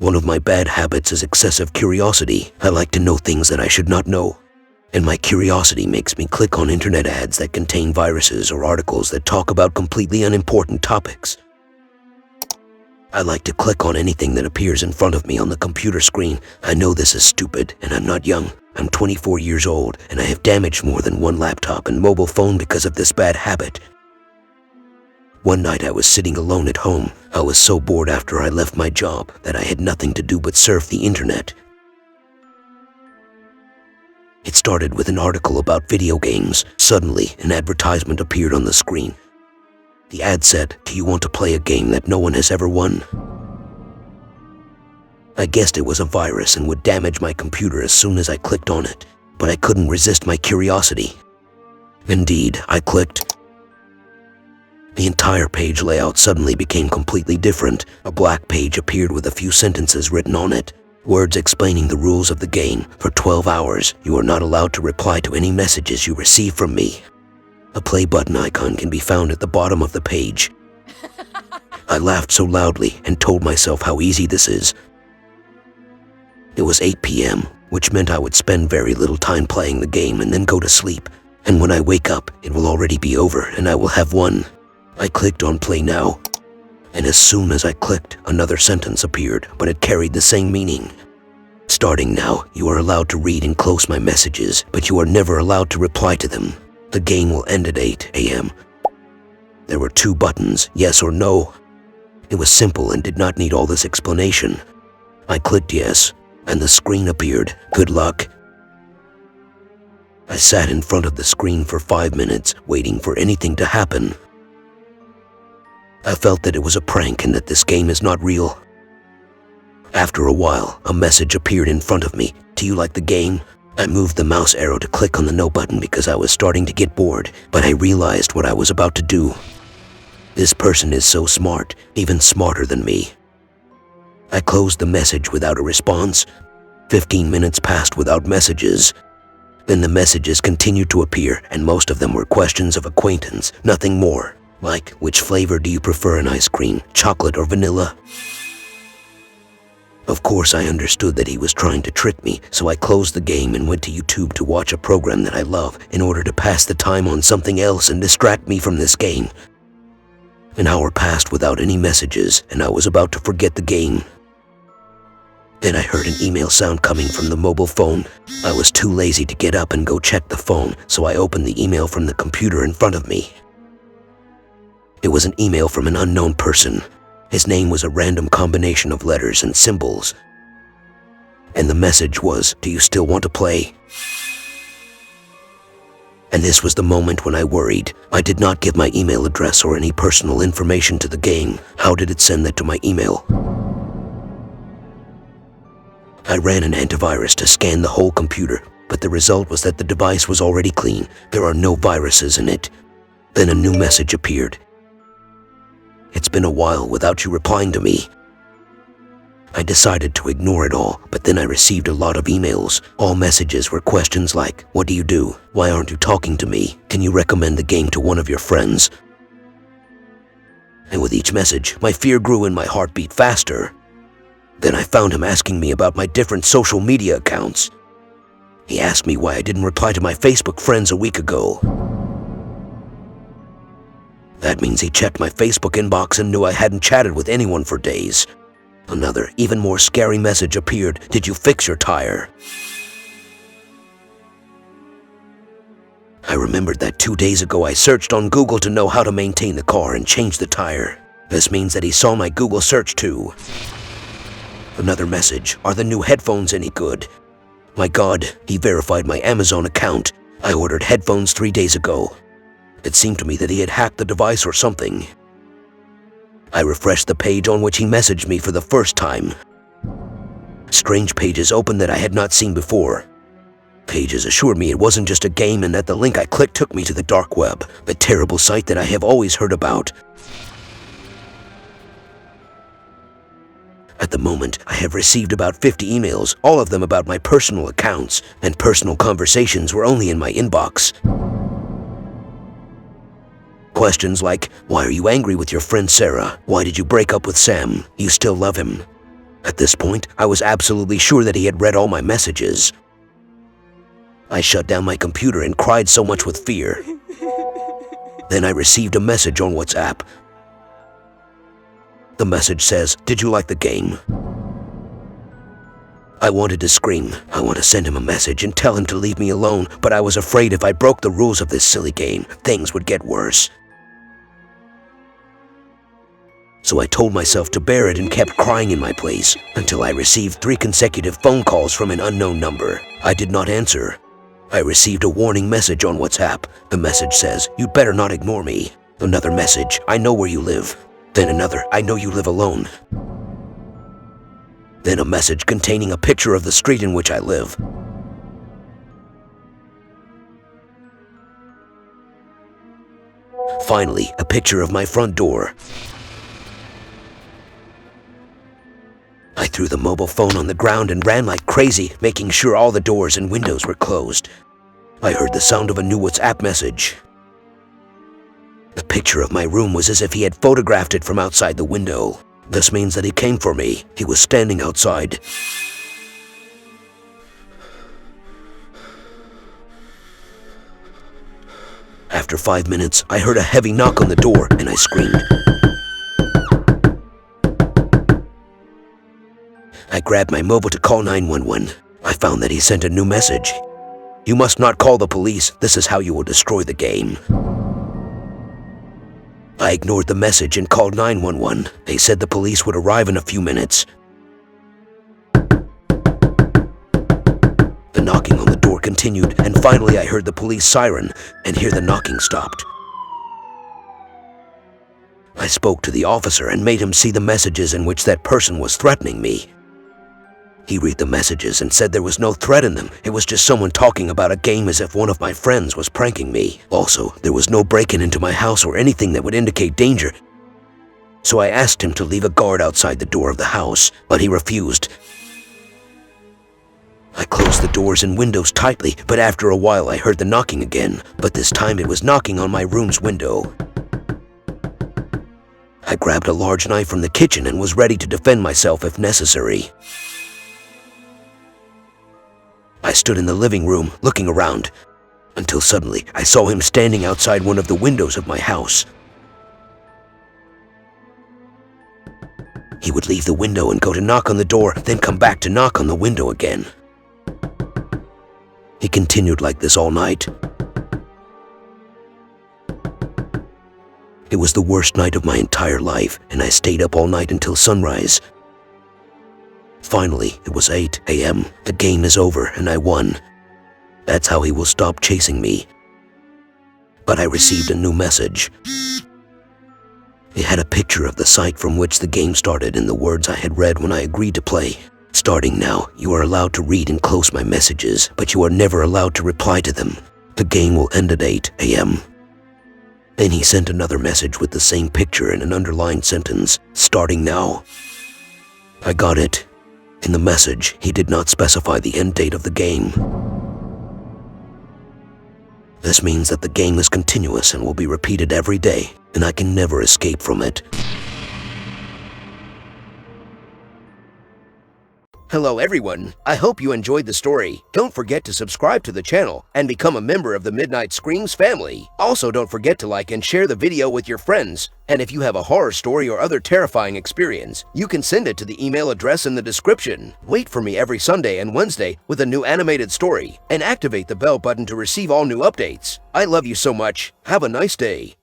One of my bad habits is excessive curiosity. I like to know things that I should not know. And my curiosity makes me click on internet ads that contain viruses or articles that talk about completely unimportant topics. I like to click on anything that appears in front of me on the computer screen. I know this is stupid, and I'm not young. I'm 24 years old, and I have damaged more than one laptop and mobile phone because of this bad habit. One night I was sitting alone at home. I was so bored after I left my job that I had nothing to do but surf the internet. It started with an article about video games. Suddenly, an advertisement appeared on the screen. The ad said, "Do you want to play a game that no one has ever won?" I guessed it was a virus and would damage my computer as soon as I clicked on it, but I couldn't resist my curiosity. Indeed, I clicked. The entire page layout suddenly became completely different. A black page appeared with a few sentences written on it. Words explaining the rules of the game. For 12 hours, you are not allowed to reply to any messages you receive from me. A play button icon can be found at the bottom of the page. I laughed so loudly and told myself how easy this is. It was 8 p.m., which meant I would spend very little time playing the game and then go to sleep. And when I wake up, it will already be over and I will have won. I clicked on Play Now, and as soon as I clicked, another sentence appeared, but it carried the same meaning. Starting now, you are allowed to read and close my messages, but you are never allowed to reply to them. The game will end at 8 a.m. There were 2 buttons, yes or no. It was simple and did not need all this explanation. I clicked yes, and the screen appeared. Good luck. I sat in front of the screen for 5 minutes, waiting for anything to happen. I felt that it was a prank and that this game is not real. After a while, a message appeared in front of me. Do you like the game? I moved the mouse arrow to click on the no button because I was starting to get bored, but I realized what I was about to do. This person is so smart, even smarter than me. I closed the message without a response. 15 minutes passed without messages. Then the messages continued to appear, and most of them were questions of acquaintance, nothing more. Like, which flavor do you prefer in ice cream, chocolate or vanilla? Of course, I understood that he was trying to trick me, so I closed the game and went to YouTube to watch a program that I love in order to pass the time on something else and distract me from this game. An hour passed without any messages, and I was about to forget the game. Then I heard an email sound coming from the mobile phone. I was too lazy to get up and go check the phone, so I opened the email from the computer in front of me. It was an email from an unknown person. His name was a random combination of letters and symbols. And the message was, "Do you still want to play?" And this was the moment when I worried. I did not give my email address or any personal information to the game. How did it send that to my email? I ran an antivirus to scan the whole computer, but the result was that the device was already clean. There are no viruses in it. Then a new message appeared. It's been a while without you replying to me. I decided to ignore it all, but then I received a lot of emails. All messages were questions like, "What do you do? Why aren't you talking to me? Can you recommend the game to one of your friends?" And with each message, my fear grew and my heart beat faster. Then I found him asking me about my different social media accounts. He asked me why I didn't reply to my Facebook friends a week ago. That means he checked my Facebook inbox and knew I hadn't chatted with anyone for days. Another, even more scary message appeared. "Did you fix your tire?" I remembered that 2 days ago I searched on Google to know how to maintain the car and change the tire. This means that he saw my Google search too. Another message. "Are the new headphones any good?" My God, he verified my Amazon account. I ordered headphones 3 days ago. It seemed to me that he had hacked the device or something. I refreshed the page on which he messaged me for the first time. Strange pages opened that I had not seen before. Pages assured me it wasn't just a game and that the link I clicked took me to the dark web, the terrible site that I have always heard about. At the moment, I have received about 50 emails, all of them about my personal accounts, and personal conversations were only in my inbox. Questions like, "Why are you angry with your friend Sarah? Why did you break up with Sam? You still love him?" At this point, I was absolutely sure that he had read all my messages. I shut down my computer and cried so much with fear. Then I received a message on WhatsApp. The message says, "Did you like the game?" I wanted to scream. I want to send him a message and tell him to leave me alone, but I was afraid if I broke the rules of this silly game, things would get worse. So I told myself to bear it and kept crying in my place until I received 3 consecutive phone calls from an unknown number. I did not answer. I received a warning message on WhatsApp. The message says, "You'd better not ignore me." Another message, "I know where you live." Then another, "I know you live alone." Then a message containing a picture of the street in which I live. Finally, a picture of my front door. I threw the mobile phone on the ground and ran like crazy, making sure all the doors and windows were closed. I heard the sound of a new WhatsApp message. The picture of my room was as if he had photographed it from outside the window. This means that he came for me. He was standing outside. After 5 minutes, I heard a heavy knock on the door and I screamed. I grabbed my mobile to call 911. I found that he sent a new message. "You must not call the police. This is how you will destroy the game." I ignored the message and called 911. They said the police would arrive in a few minutes. The knocking on the door continued, and finally I heard the police siren, and here the knocking stopped. I spoke to the officer and made him see the messages in which that person was threatening me. He read the messages and said there was no threat in them. It was just someone talking about a game as if one of my friends was pranking me. Also, there was no break-in into my house or anything that would indicate danger. So I asked him to leave a guard outside the door of the house, but he refused. I closed the doors and windows tightly, but after a while I heard the knocking again, but this time it was knocking on my room's window. I grabbed a large knife from the kitchen and was ready to defend myself if necessary. I stood in the living room, looking around, until suddenly I saw him standing outside one of the windows of my house. He would leave the window and go to knock on the door, then come back to knock on the window again. He continued like this all night. It was the worst night of my entire life, and I stayed up all night until sunrise. Finally, it was 8 a.m. The game is over and I won. That's how he will stop chasing me. But I received a new message. It had a picture of the site from which the game started and the words I had read when I agreed to play. "Starting now, you are allowed to read and close my messages, but you are never allowed to reply to them. The game will end at 8 a.m. Then he sent another message with the same picture and an underlined sentence, "Starting now." I got it. In the message, he did not specify the end date of the game. This means that the game is continuous and will be repeated every day, and I can never escape from it. Hello everyone, I hope you enjoyed the story. Don't forget to subscribe to the channel and become a member of the Midnight Screams family. Also don't forget to like and share the video with your friends. And if you have a horror story or other terrifying experience, you can send it to the email address in the description. Wait for me every Sunday and Wednesday with a new animated story, and activate the bell button to receive all new updates. I love you so much. Have a nice day.